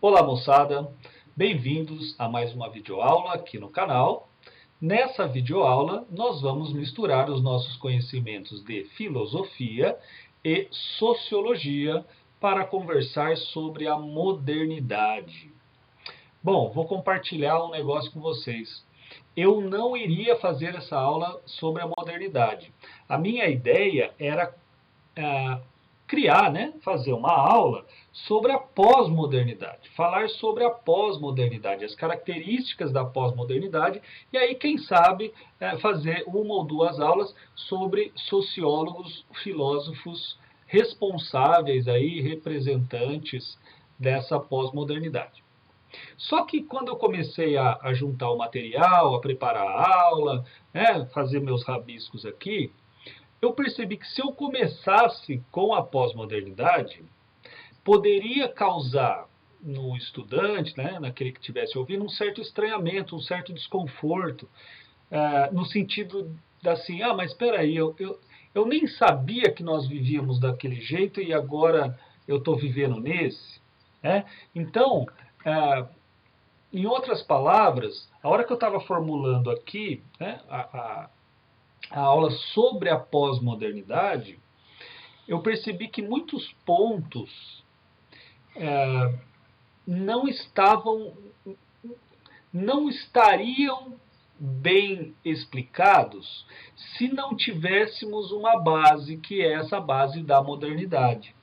Olá moçada, bem-vindos a mais uma videoaula aqui no canal. Nessa videoaula nós vamos misturar os nossos conhecimentos de filosofia e sociologia para conversar sobre a modernidade. Bom, vou compartilhar um negócio com vocês. Eu não iria fazer essa aula sobre a modernidade. A minha ideia era criar, né, fazer uma aula sobre a pós-modernidade, falar sobre a pós-modernidade, as características da pós-modernidade, e aí, quem sabe, fazer uma ou duas aulas sobre sociólogos, filósofos responsáveis aí, representantes dessa pós-modernidade. Só que quando eu comecei a juntar o material, a preparar a aula, fazer meus rabiscos aqui, eu percebi que se eu começasse com a pós-modernidade, poderia causar no estudante, né, naquele que estivesse ouvindo, um certo estranhamento, um certo desconforto, no sentido da assim, mas espera aí, eu nem sabia que nós vivíamos daquele jeito e agora eu estou vivendo nesse. Né? Então, em outras palavras, a hora que eu estava formulando aqui, né, a aula sobre a pós-modernidade, eu percebi que muitos pontos não estavam, não estariam bem explicados se não tivéssemos uma base que é essa base da modernidade.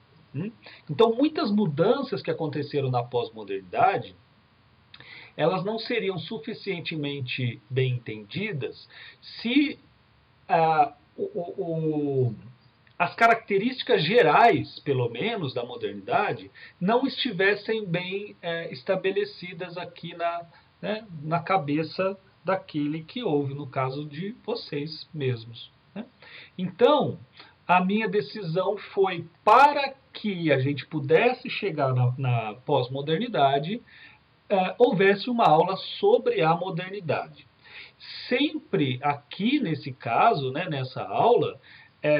Então, muitas mudanças que aconteceram na pós-modernidade, elas não seriam suficientemente bem entendidas se as características gerais, pelo menos, da modernidade, não estivessem bem estabelecidas aqui na cabeça daquele que ouve, no caso de vocês mesmos. Né? Então, a minha decisão foi para que a gente pudesse chegar na pós-modernidade, houvesse uma aula sobre a modernidade. Sempre aqui nesse caso, né, nessa aula,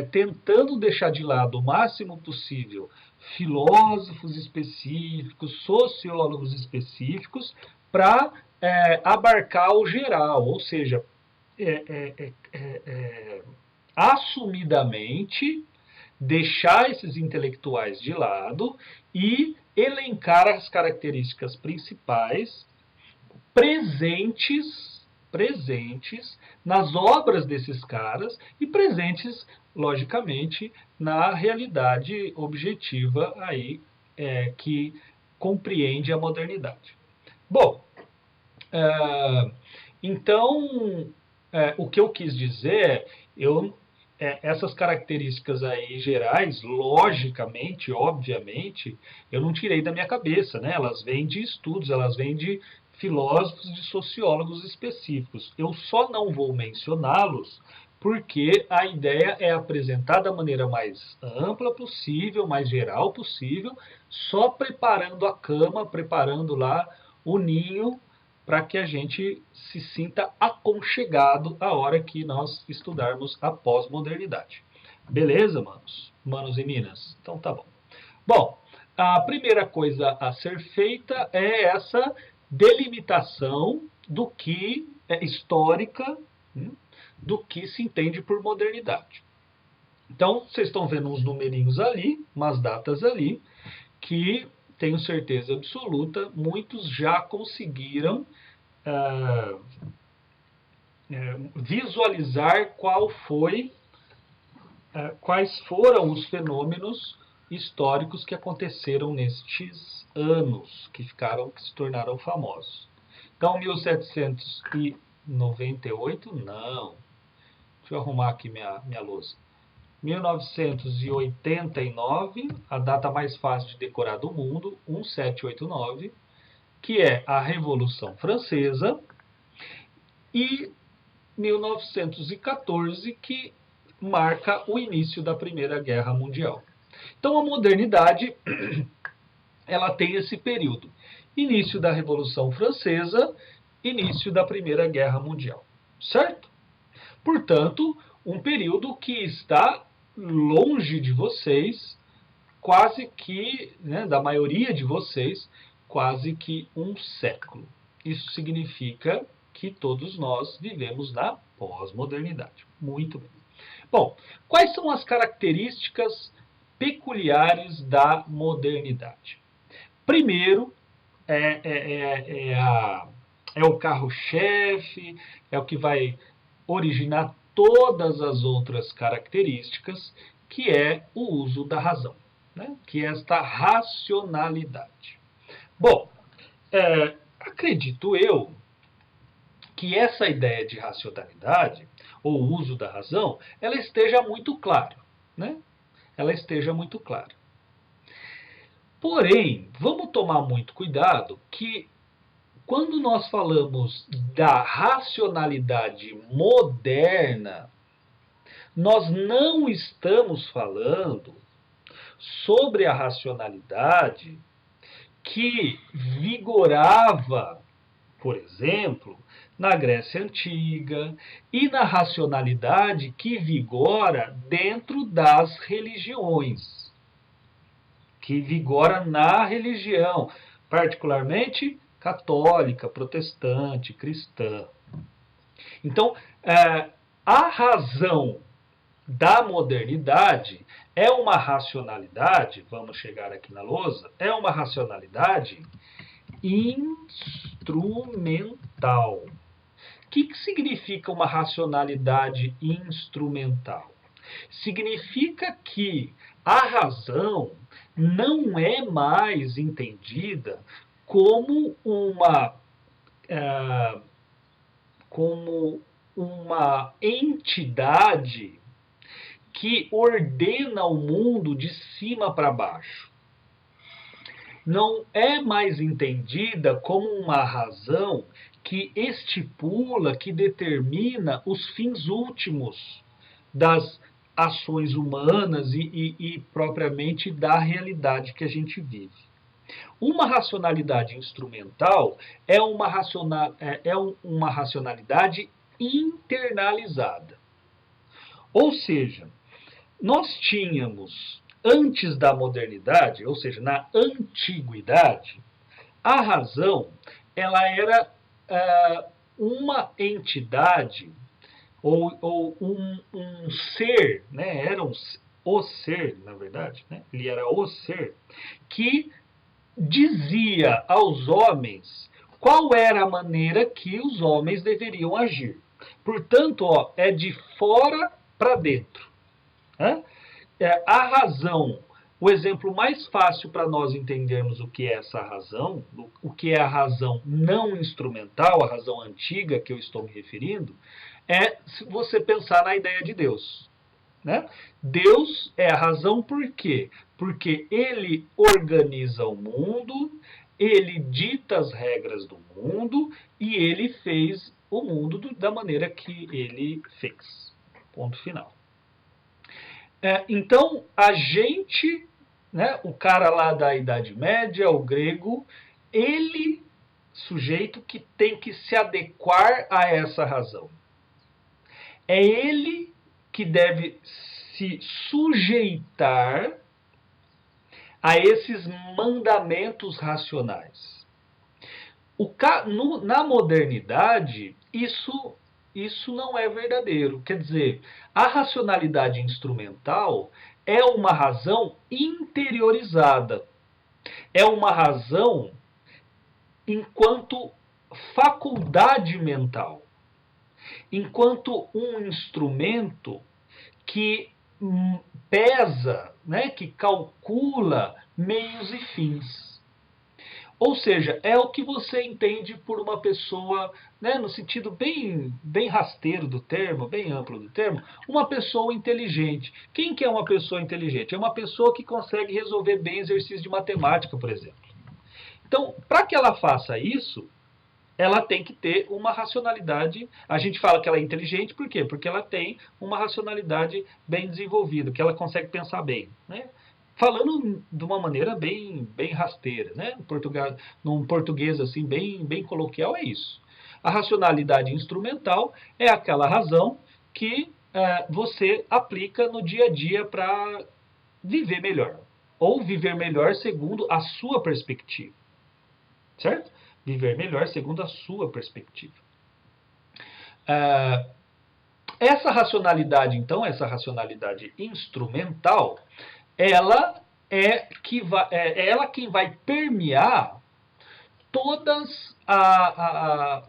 tentando deixar de lado o máximo possível filósofos específicos, sociólogos específicos, para abarcar o geral, ou seja, assumidamente deixar esses intelectuais de lado e elencar as características principais presentes nas obras desses caras e presentes, logicamente, na realidade objetiva aí que compreende a modernidade. Bom, então, o que eu quis dizer essas características aí gerais, logicamente, obviamente, eu não tirei da minha cabeça, né? Elas vêm de estudos, elas vêm de filósofos, de sociólogos específicos. Eu só não vou mencioná-los porque a ideia é apresentar da maneira mais ampla possível, mais geral possível, só preparando a cama, preparando lá o ninho para que a gente se sinta aconchegado a hora que nós estudarmos a pós-modernidade. Beleza, manos? Manos e minas? Então tá bom. Bom, a primeira coisa a ser feita é essa delimitação do que é histórica, do que se entende por modernidade. Então, vocês estão vendo uns numerinhos ali, umas datas ali, que tenho certeza absoluta, muitos já conseguiram visualizar quais foram os fenômenos históricos que aconteceram nestes anos, que se tornaram famosos. Então, 1798, não. Deixa eu arrumar aqui minha lousa. 1989, a data mais fácil de decorar do mundo, 1789, que é a Revolução Francesa, e 1914, que marca o início da Primeira Guerra Mundial. Então, a modernidade ela tem esse período. Início da Revolução Francesa, início da Primeira Guerra Mundial. Certo? Portanto, um período que está longe de vocês, quase que, né, da maioria de vocês, quase que um século. Isso significa que todos nós vivemos na pós-modernidade. Muito bem. Bom, quais são as características peculiares da modernidade? Primeiro, é o carro-chefe, é o que vai originar todas as outras características, que é o uso da razão, né? Que é esta racionalidade. Bom, acredito eu que essa ideia de racionalidade, ou uso da razão, ela esteja muito clara, né? Ela esteja muito clara. Porém, vamos tomar muito cuidado que quando nós falamos da racionalidade moderna, nós não estamos falando sobre a racionalidade que vigorava, por exemplo, na Grécia Antiga e na racionalidade que vigora dentro das religiões, que vigora na religião, particularmente católica, protestante, cristã. Então, a razão da modernidade é uma racionalidade, vamos chegar aqui na lousa, é uma racionalidade instrumental. O que significa uma racionalidade instrumental? Significa que a razão não é mais entendida como uma entidade que ordena o mundo de cima para baixo. Não é mais entendida como uma razão que estipula, que determina os fins últimos das ações humanas e propriamente da realidade que a gente vive. Uma racionalidade instrumental é uma racionalidade internalizada. Ou seja, nós tínhamos, antes da modernidade, ou seja, na antiguidade, a razão ela era uma entidade ou um ser, né? Era o ser, na verdade, né? Ele era o ser que dizia aos homens qual era a maneira que os homens deveriam agir. Portanto, é de fora para dentro. Né? A razão, o exemplo mais fácil para nós entendermos o que é essa razão, o que é a razão não instrumental, a razão antiga que eu estou me referindo, é se você pensar na ideia de Deus. Né? Deus é a razão por quê? Porque ele organiza o mundo, ele dita as regras do mundo e ele fez o mundo da maneira que ele fez. Ponto final. Então, a gente, né, o cara lá da Idade Média, o grego, ele, sujeito que tem que se adequar a essa razão. É ele que deve se sujeitar a esses mandamentos racionais. Na modernidade, isso não é verdadeiro. Quer dizer, a racionalidade instrumental é uma razão interiorizada. É uma razão enquanto faculdade mental. Enquanto um instrumento que pesa, né, que calcula meios e fins. Ou seja, é o que você entende por uma pessoa, né, no sentido bem rasteiro do termo, bem amplo do termo, uma pessoa inteligente. Quem que é uma pessoa inteligente? É uma pessoa que consegue resolver bem exercícios de matemática, por exemplo. Então, para que ela faça isso, ela tem que ter uma racionalidade. A gente fala que ela é inteligente, por quê? Porque ela tem uma racionalidade bem desenvolvida, que ela consegue pensar bem, né? Falando de uma maneira bem rasteira, né? Num português assim bem coloquial, é isso. A racionalidade instrumental é aquela razão que você aplica no dia a dia para viver melhor. Ou viver melhor segundo a sua perspectiva. certo? Viver melhor segundo a sua perspectiva. Ah, essa racionalidade, então, essa racionalidade instrumental, ela é ela quem vai permear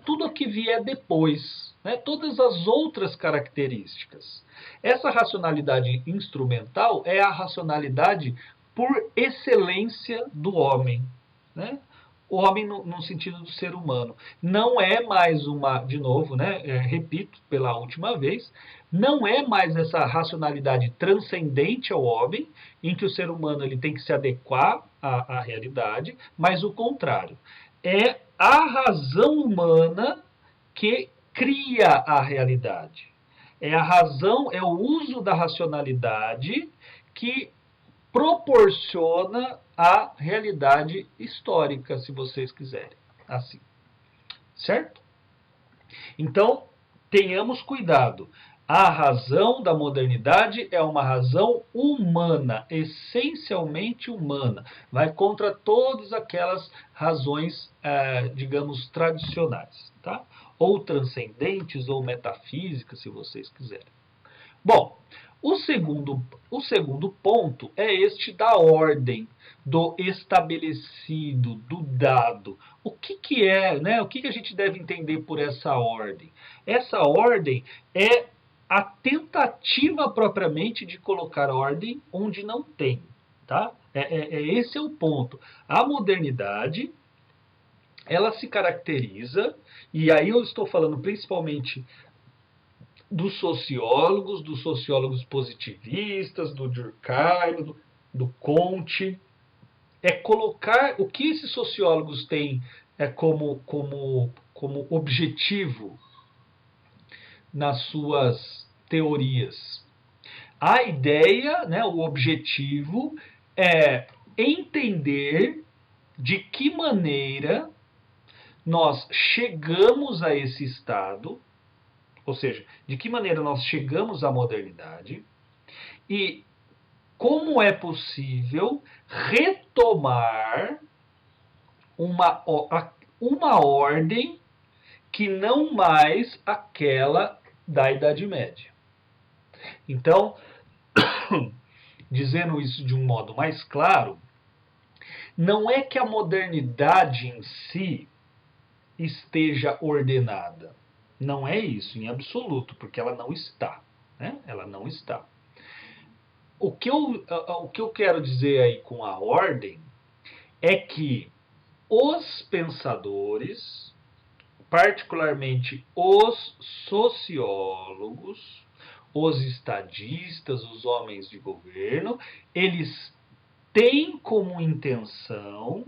tudo que vier depois, né? Todas as outras características. Essa racionalidade instrumental é a racionalidade por excelência do homem, né? O homem no sentido do ser humano. Não é mais de novo, né? Repito pela última vez, não é mais essa racionalidade transcendente ao homem, em que o ser humano ele tem que se adequar à realidade, mas o contrário. É a razão humana que cria a realidade. É a razão, é o uso da racionalidade que proporciona a realidade histórica, se vocês quiserem. Assim. Certo? Então, tenhamos cuidado. A razão da modernidade é uma razão humana, essencialmente humana. Vai contra todas aquelas razões, digamos, tradicionais, tá? Ou transcendentes, ou metafísicas, se vocês quiserem. Bom, o segundo ponto é este da ordem, do estabelecido, do dado. O que é, né? O que a gente deve entender por essa ordem? Essa ordem é a tentativa propriamente de colocar ordem onde não tem. Tá? Esse é o ponto. A modernidade, ela se caracteriza, e aí eu estou falando principalmente dos sociólogos positivistas, do Durkheim, do Comte, é colocar o que esses sociólogos têm como objetivo nas suas teorias. A ideia, né, o objetivo é entender de que maneira nós chegamos a esse estado, ou seja, de que maneira nós chegamos à modernidade e como é possível retomar uma ordem que não mais aquela da Idade Média. Então, dizendo isso de um modo mais claro, não é que a modernidade em si esteja ordenada. Não é isso em absoluto, porque ela não está. Né? Ela não está. O que eu quero dizer aí com a ordem é que os pensadores, particularmente os sociólogos, os estadistas, os homens de governo, eles têm como intenção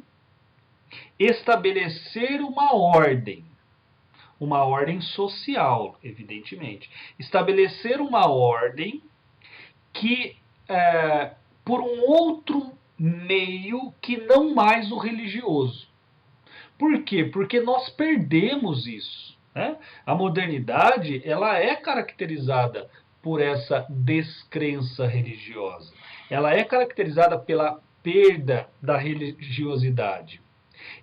estabelecer uma ordem social, evidentemente. Estabelecer uma ordem que, por um outro meio que não mais o religioso. Por quê? Porque nós perdemos isso. Né? A modernidade ela é caracterizada por essa descrença religiosa. Ela é caracterizada pela perda da religiosidade.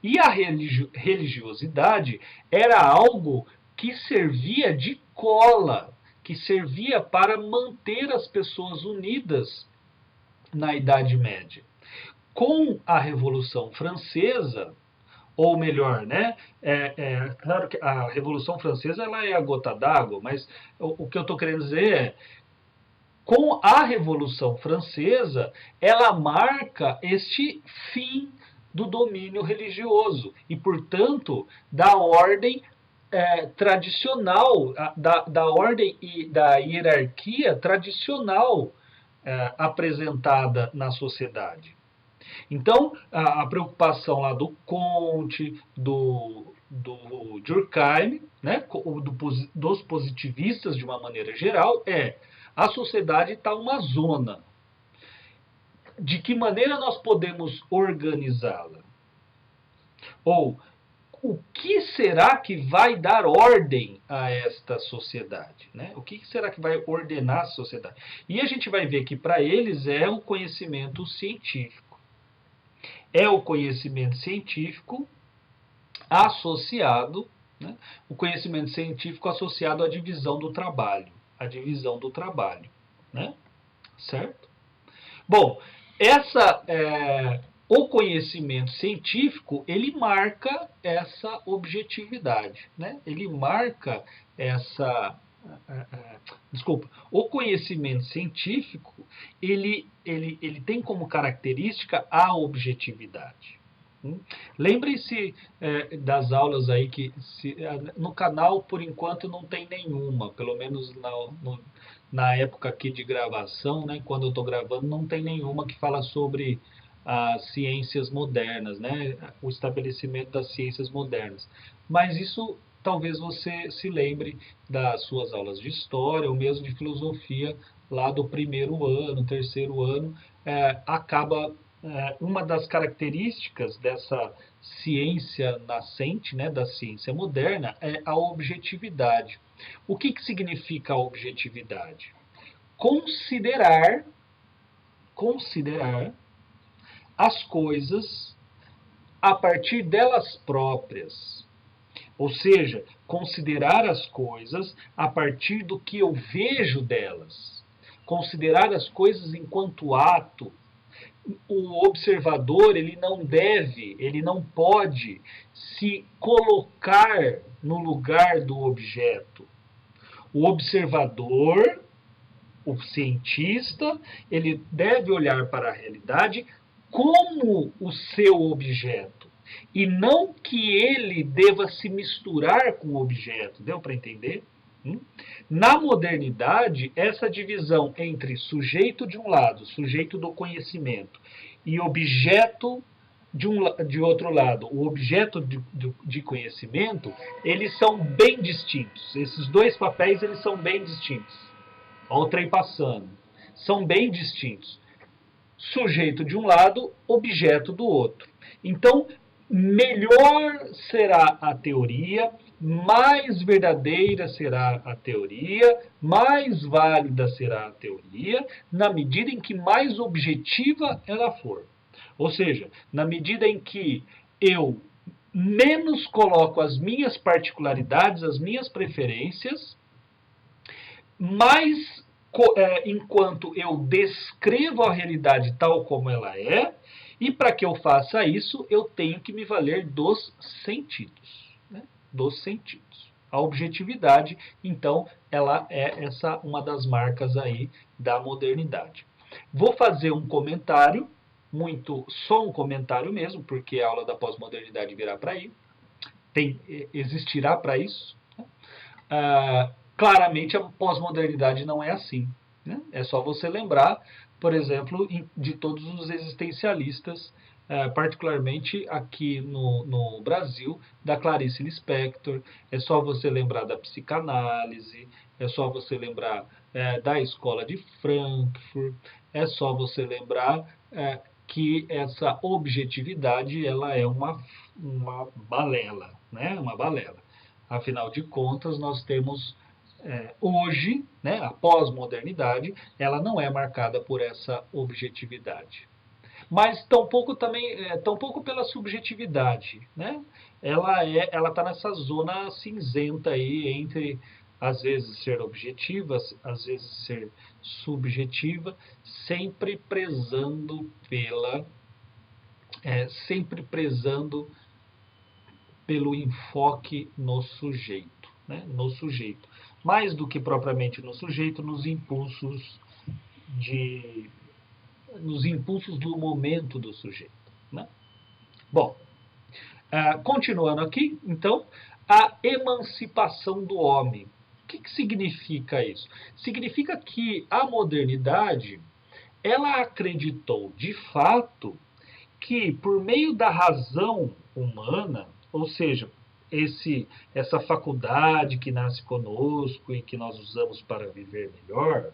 E a religiosidade era algo que servia de cola, que servia para manter as pessoas unidas na Idade Média. Com a Revolução Francesa, ou melhor, né? Claro que a Revolução Francesa ela é a gota d'água, mas o que eu estou querendo dizer é, com a Revolução Francesa, ela marca este fim do domínio religioso e, portanto, da ordem tradicional, da ordem e da hierarquia tradicional apresentada na sociedade. Então, a preocupação lá do Comte, do Durkheim, né, dos positivistas de uma maneira geral, a sociedade está uma zona. De que maneira nós podemos organizá-la? Ou o que será que vai dar ordem a esta sociedade? Né? O que será que vai ordenar a sociedade? E a gente vai ver que para eles é o conhecimento científico. É o conhecimento científico associado, né, o conhecimento científico associado à divisão do trabalho, né, certo? Bom, o conhecimento científico, ele marca essa objetividade, né? Ele marca essa... Desculpa, o conhecimento científico, ele tem como característica a objetividade. Lembrem-se das aulas aí no canal, por enquanto, não tem nenhuma, pelo menos na época aqui de gravação, né, quando eu estou gravando, não tem nenhuma que fala sobre as ciências modernas, né, o estabelecimento das ciências modernas. Mas isso talvez você se lembre das suas aulas de história ou mesmo de filosofia lá do primeiro ano, terceiro ano, acaba uma das características dessa ciência nascente, né, da ciência moderna, é a objetividade. O que significa a objetividade? Considerar as coisas a partir delas próprias. Ou seja, considerar as coisas a partir do que eu vejo delas. Considerar as coisas enquanto ato. O observador, ele não pode se colocar no lugar do objeto. O observador, o cientista, ele deve olhar para a realidade como o seu objeto e não que ele deva se misturar com o objeto. Deu para entender? Na modernidade, essa divisão entre sujeito de um lado, sujeito do conhecimento, e objeto de outro lado, o objeto de conhecimento, eles são bem distintos. Esses dois papéis, eles são bem distintos. Olha o trem passando. São bem distintos. Sujeito de um lado, objeto do outro. Então, melhor será a teoria, mais verdadeira será a teoria, mais válida será a teoria, na medida em que mais objetiva ela for. Ou seja, na medida em que eu menos coloco as minhas particularidades, as minhas preferências, mais enquanto eu descrevo a realidade tal como ela é, e para que eu faça isso, eu tenho que me valer dos sentidos. Né? Dos sentidos. A objetividade, então, ela é uma das marcas aí da modernidade. Vou fazer um comentário, só um comentário mesmo, porque a aula da pós-modernidade virá para aí. Existirá para isso. Né? Claramente, a pós-modernidade não é assim. Né? É só você lembrar, por exemplo, de todos os existencialistas, particularmente aqui no Brasil, da Clarice Lispector. É só você lembrar da psicanálise, é só você lembrar da escola de Frankfurt, é só você lembrar que essa objetividade ela é uma balela, né? Uma balela. Afinal de contas, nós temos hoje, né, a pós-modernidade, ela não é marcada por essa objetividade. Mas tampouco pela subjetividade, né? Ela está nessa zona cinzenta aí entre às vezes ser objetiva, às vezes ser subjetiva, sempre prezando pelo enfoque no sujeito, né? No sujeito. Mais do que propriamente no sujeito, nos impulsos do momento do sujeito. Né? Bom, continuando aqui, então, a emancipação do homem. O que significa isso? Significa que a modernidade, ela acreditou, de fato, que por meio da razão humana, ou seja, essa faculdade que nasce conosco e que nós usamos para viver melhor,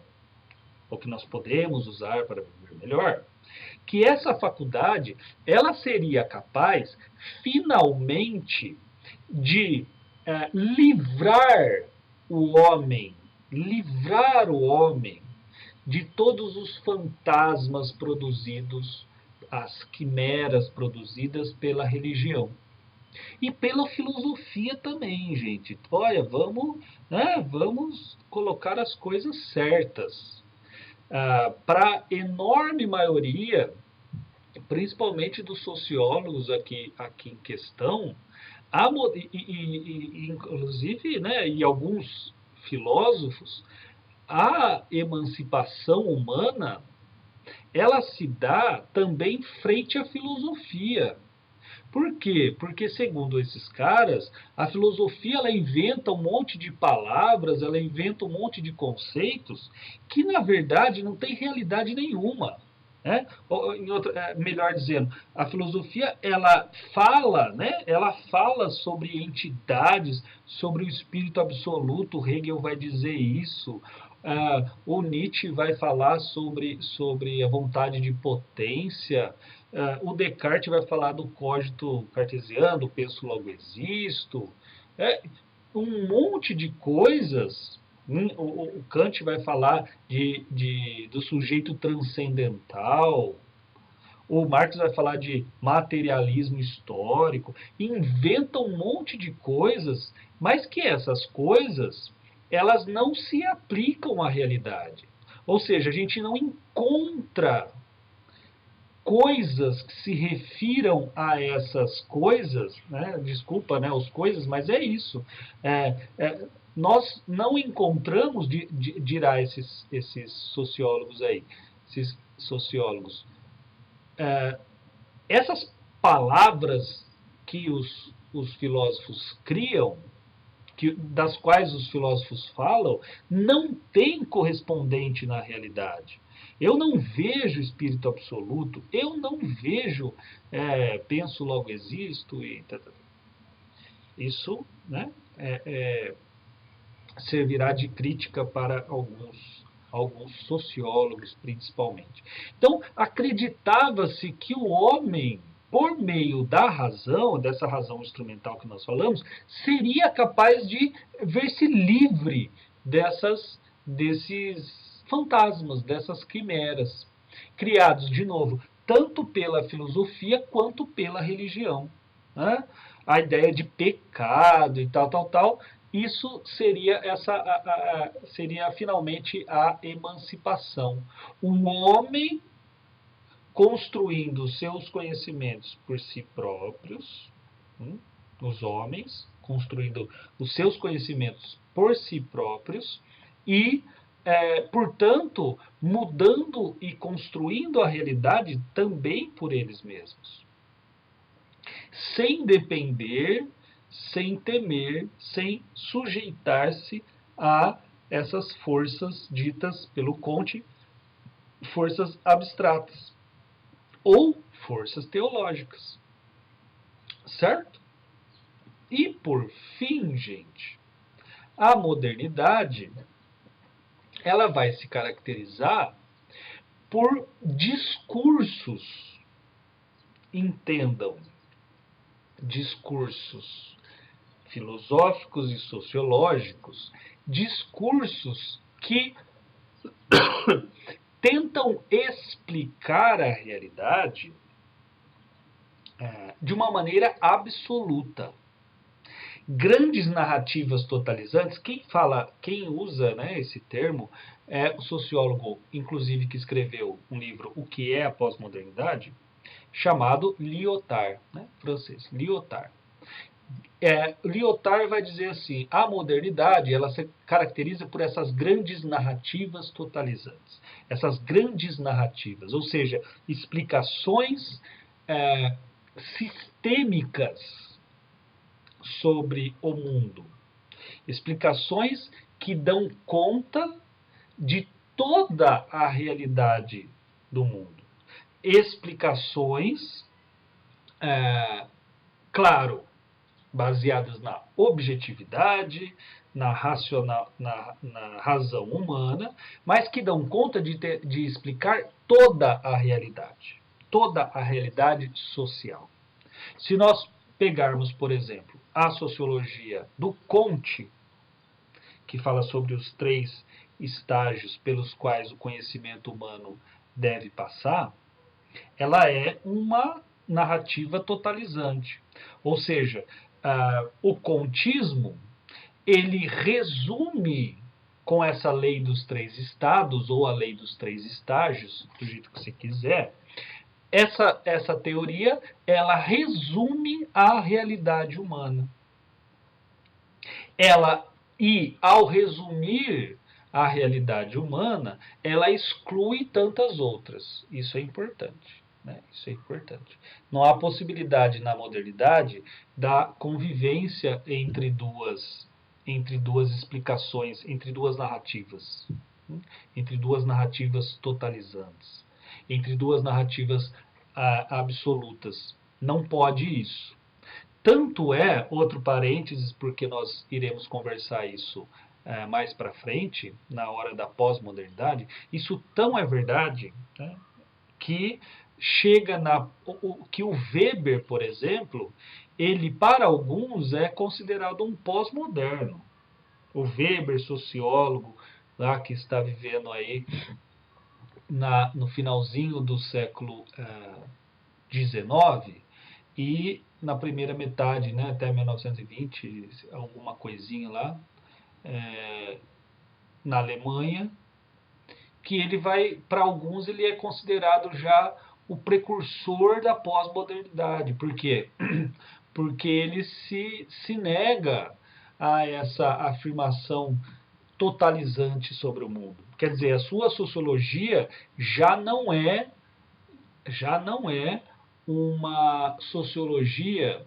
ou que nós podemos usar para viver melhor, que essa faculdade ela seria capaz, finalmente, de livrar o homem de todos os fantasmas produzidos, as quimeras produzidas pela religião. E pela filosofia também, gente. Olha, vamos, né, vamos colocar as coisas certas. Para a enorme maioria, principalmente dos sociólogos aqui em questão, inclusive, né, e alguns filósofos, a emancipação humana, ela se dá também frente à filosofia. Por quê? Porque, segundo esses caras, a filosofia ela inventa um monte de palavras, ela inventa um monte de conceitos que, na verdade, não tem realidade nenhuma. Né? Melhor dizendo, a filosofia ela fala sobre entidades, sobre o espírito absoluto. Hegel vai dizer isso. O Nietzsche vai falar sobre a vontade de potência. O Descartes vai falar do cogito cartesiano, penso logo existo. Um monte de coisas. O Kant vai falar do sujeito transcendental. O Marx vai falar de materialismo histórico. Inventa um monte de coisas, mas que essas coisas elas não se aplicam à realidade. Ou seja, a gente não encontra coisas que se refiram a essas coisas, né? Desculpa, né, os coisas, mas é isso. Nós não encontramos, dirá esses sociólogos aí, esses sociólogos, essas palavras que os filósofos criam, das quais os filósofos falam, não tem correspondente na realidade. Eu não vejo espírito absoluto, eu não vejo penso logo existo. Isso, né, servirá de crítica para alguns sociólogos, principalmente. Então, acreditava-se que o homem, por meio da razão, dessa razão instrumental que nós falamos, seria capaz de ver-se livre desses fantasmas, dessas quimeras, criados, de novo, tanto pela filosofia quanto pela religião. Né? A ideia de pecado e tal, isso seria seria finalmente a emancipação. O homem construindo seus conhecimentos por si próprios, os homens construindo os seus conhecimentos por si próprios e, portanto, mudando e construindo a realidade também por eles mesmos, sem depender, sem temer, sem sujeitar-se a essas forças ditas pelo Comte, forças abstratas ou forças teológicas. Certo? E por fim, gente, a modernidade ela vai se caracterizar por discursos, entendam, discursos filosóficos e sociológicos, discursos que tentam explicar a realidade de uma maneira absoluta. Grandes narrativas totalizantes, quem usa, né, esse termo é o sociólogo, inclusive, que escreveu um livro, O que é a Pós-Modernidade, chamado Lyotard, né, francês, Lyotard. Lyotard vai dizer assim, a modernidade ela se caracteriza por essas grandes narrativas totalizantes. Essas grandes narrativas, ou seja, explicações sistêmicas sobre o mundo. Explicações que dão conta de toda a realidade do mundo. Explicações, claro, baseadas na objetividade, na razão humana, mas que dão conta de explicar toda a realidade social. Se nós pegarmos, por exemplo, a sociologia do Comte, que fala sobre os 3 estágios pelos quais o conhecimento humano deve passar, ela é uma narrativa totalizante. Ou seja, o contismo, ele resume com essa lei dos 3 estados, ou a lei dos 3 estágios, do jeito que você quiser, essa teoria, ela resume a realidade humana. E ao resumir a realidade humana, ela exclui tantas outras. Isso é importante. Né? Isso é importante. Não há possibilidade na modernidade da convivência entre duas explicações, entre duas narrativas. Entre duas narrativas totalizantes. Entre duas narrativas absolutas. Não pode isso. Tanto é, outro parênteses, porque nós iremos conversar isso mais para frente, na hora da pós-modernidade, isso tão é verdade, né, que chega que o Weber, por exemplo, ele para alguns é considerado um pós-moderno. O Weber, sociólogo, lá que está vivendo aí no finalzinho do século XIX, e na primeira metade, né, até 1920, alguma coisinha lá, na Alemanha, que ele vai, para alguns, ele é considerado já o precursor da pós-modernidade. Por quê? Porque ele se nega a essa afirmação totalizante sobre o mundo. Quer dizer, a sua sociologia já não é uma sociologia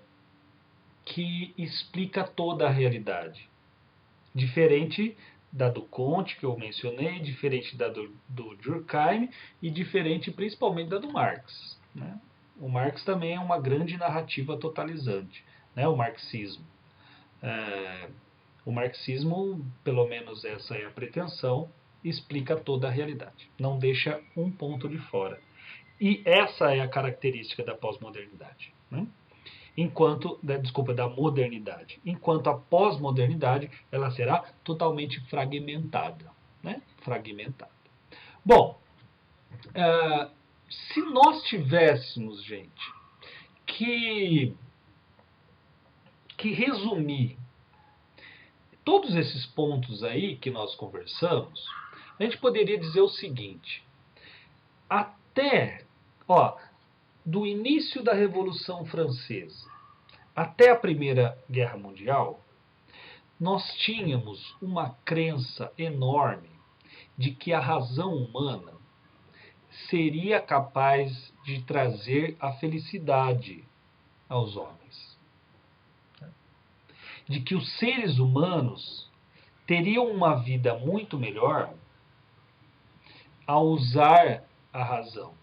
que explica toda a realidade. Diferente da do Comte, que eu mencionei, diferente da do Durkheim e diferente principalmente da do Marx. Né? O Marx também é uma grande narrativa totalizante, né? O marxismo. O marxismo, pelo menos essa é a pretensão, explica toda a realidade. Não deixa um ponto de fora. E essa é a característica da pós-modernidade. Né? Da modernidade. Enquanto a pós-modernidade, ela será totalmente fragmentada. Né? Fragmentada. Bom, se nós tivéssemos, gente, que resumir todos esses pontos aí que nós conversamos, a gente poderia dizer o seguinte: do início da Revolução Francesa até a Primeira Guerra Mundial, nós tínhamos uma crença enorme de que a razão humana seria capaz de trazer a felicidade aos homens. De que os seres humanos teriam uma vida muito melhor ao usar a razão.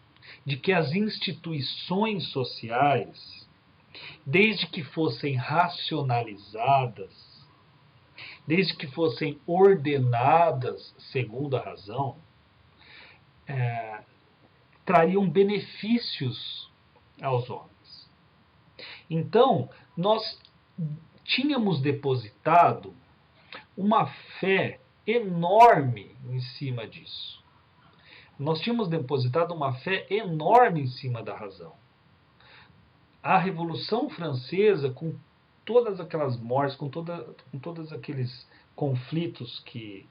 De que as instituições sociais, desde que fossem racionalizadas, desde que fossem ordenadas segundo a razão, trariam benefícios aos homens. Então, nós tínhamos depositado uma fé enorme em cima disso. Nós tínhamos depositado uma fé enorme em cima da razão. A Revolução Francesa, com todas aquelas mortes, com todos aqueles conflitos que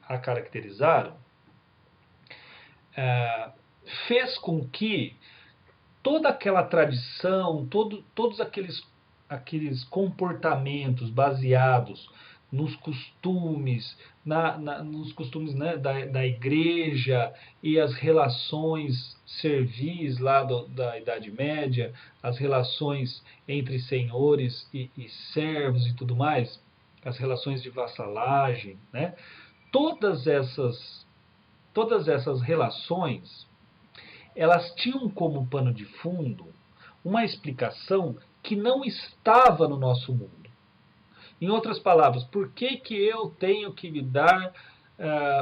a caracterizaram, fez com que toda aquela tradição, todos aqueles comportamentos baseados nos costumes, nos costumes, né, da igreja e as relações servis lá da Idade Média, as relações entre senhores e servos e tudo mais, as relações de vassalagem, né? Todas essas relações, elas tinham como pano de fundo uma explicação que não estava no nosso mundo. Em outras palavras, por que eu tenho que me dar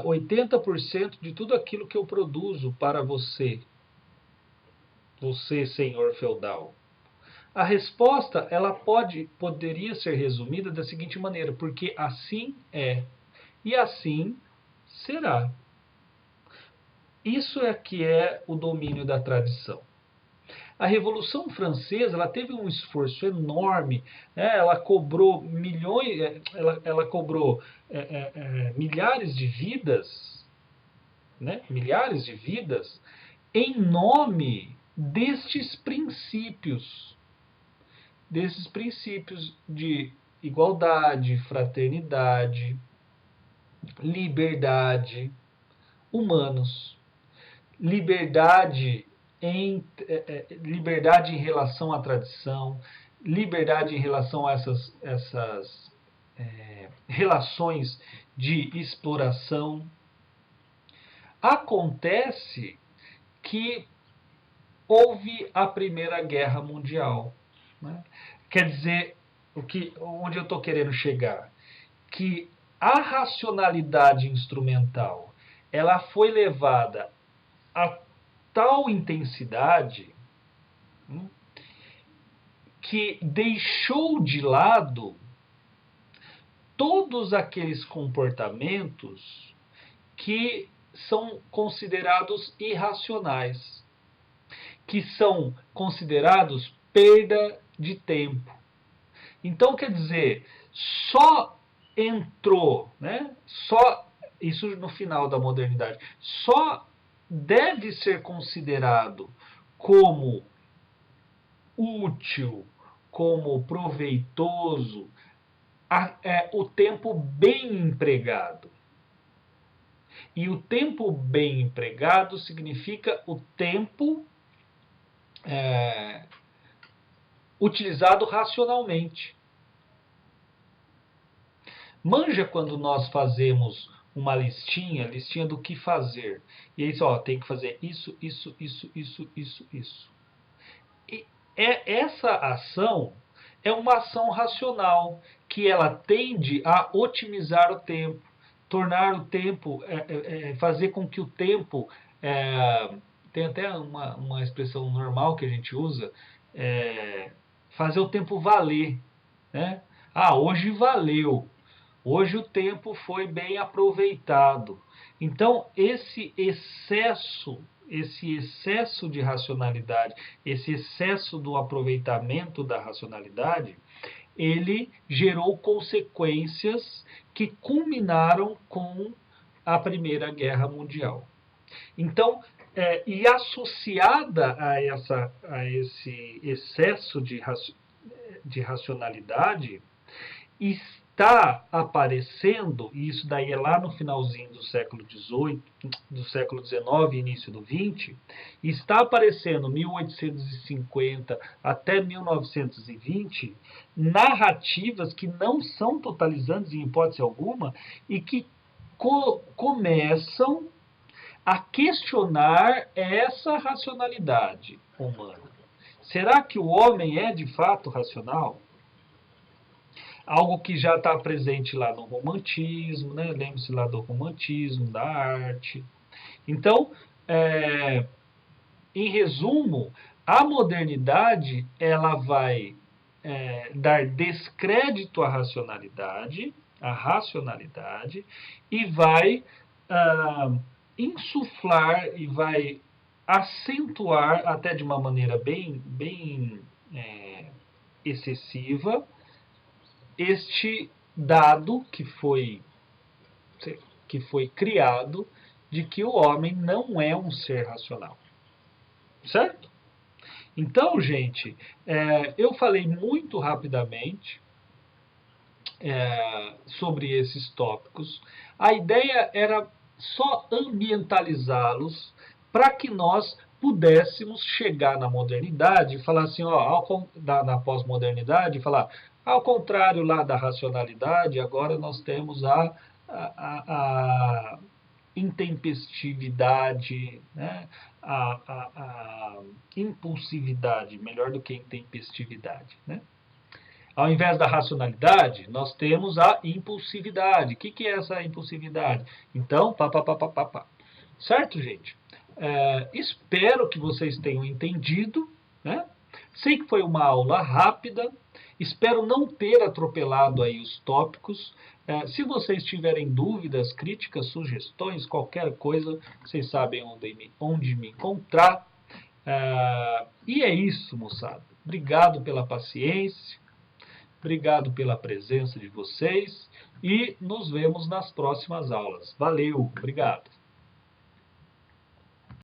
80% de tudo aquilo que eu produzo para você, senhor feudal? A resposta, ela poderia ser resumida da seguinte maneira: porque assim é e assim será. Isso é que é o domínio da tradição. A Revolução Francesa, ela teve um esforço enorme, né? Ela cobrou milhões, ela cobrou milhares de vidas, né? Milhares de vidas, em nome desses princípios de igualdade, fraternidade, liberdade, humanos. Liberdade liberdade em relação à tradição, liberdade em relação a essas relações de exploração. Acontece que houve a Primeira Guerra Mundial. Né? Quer dizer, onde eu estou querendo chegar? Que a racionalidade instrumental ela foi levada a tal intensidade que deixou de lado todos aqueles comportamentos que são considerados irracionais, que são considerados perda de tempo. Então, quer dizer, só entrou, né? Só isso no final da modernidade, só deve ser considerado como útil, como proveitoso, o tempo bem empregado. E o tempo bem empregado significa o tempo utilizado racionalmente. Manja quando nós fazemos uma listinha do que fazer. E aí, tem que fazer isso, isso, isso, isso, isso, isso. E essa ação é uma ação racional, que ela tende a otimizar o tempo, tornar o tempo, fazer com que o tempo, tem até uma expressão normal que a gente usa, fazer o tempo valer. Né? Hoje valeu. Hoje o tempo foi bem aproveitado. Então, esse excesso de racionalidade, esse excesso do aproveitamento da racionalidade, ele gerou consequências que culminaram com a Primeira Guerra Mundial. Então, e associada a esse excesso de racionalidade, está aparecendo, e isso daí é lá no finalzinho do século XVIII, do século XIX e início do XX, está aparecendo 1850 até 1920 narrativas que não são totalizantes em hipótese alguma e que começam a questionar essa racionalidade humana. Será que o homem é de fato racional? Algo que já está presente lá no romantismo, né? Lembre-se lá do romantismo, da arte. Então, em resumo, a modernidade ela vai dar descrédito à racionalidade, e vai insuflar e vai acentuar, até de uma maneira bem excessiva, este dado que foi criado de que o homem não é um ser racional. Certo? Então, gente, eu falei muito rapidamente sobre esses tópicos. A ideia era só ambientalizá-los para que nós pudéssemos chegar na modernidade e falar assim, na pós-modernidade, falar, ao contrário lá da racionalidade, agora nós temos a intempestividade, né? a impulsividade, melhor do que intempestividade. Né? Ao invés da racionalidade, nós temos a impulsividade. O que é essa impulsividade? Então, Certo, gente? Espero que vocês tenham entendido. Né? Sei que foi uma aula rápida. Espero não ter atropelado aí os tópicos. Se vocês tiverem dúvidas, críticas, sugestões, qualquer coisa, vocês sabem onde me encontrar. E é isso, moçada. Obrigado pela paciência, obrigado pela presença de vocês e nos vemos nas próximas aulas. Valeu, obrigado.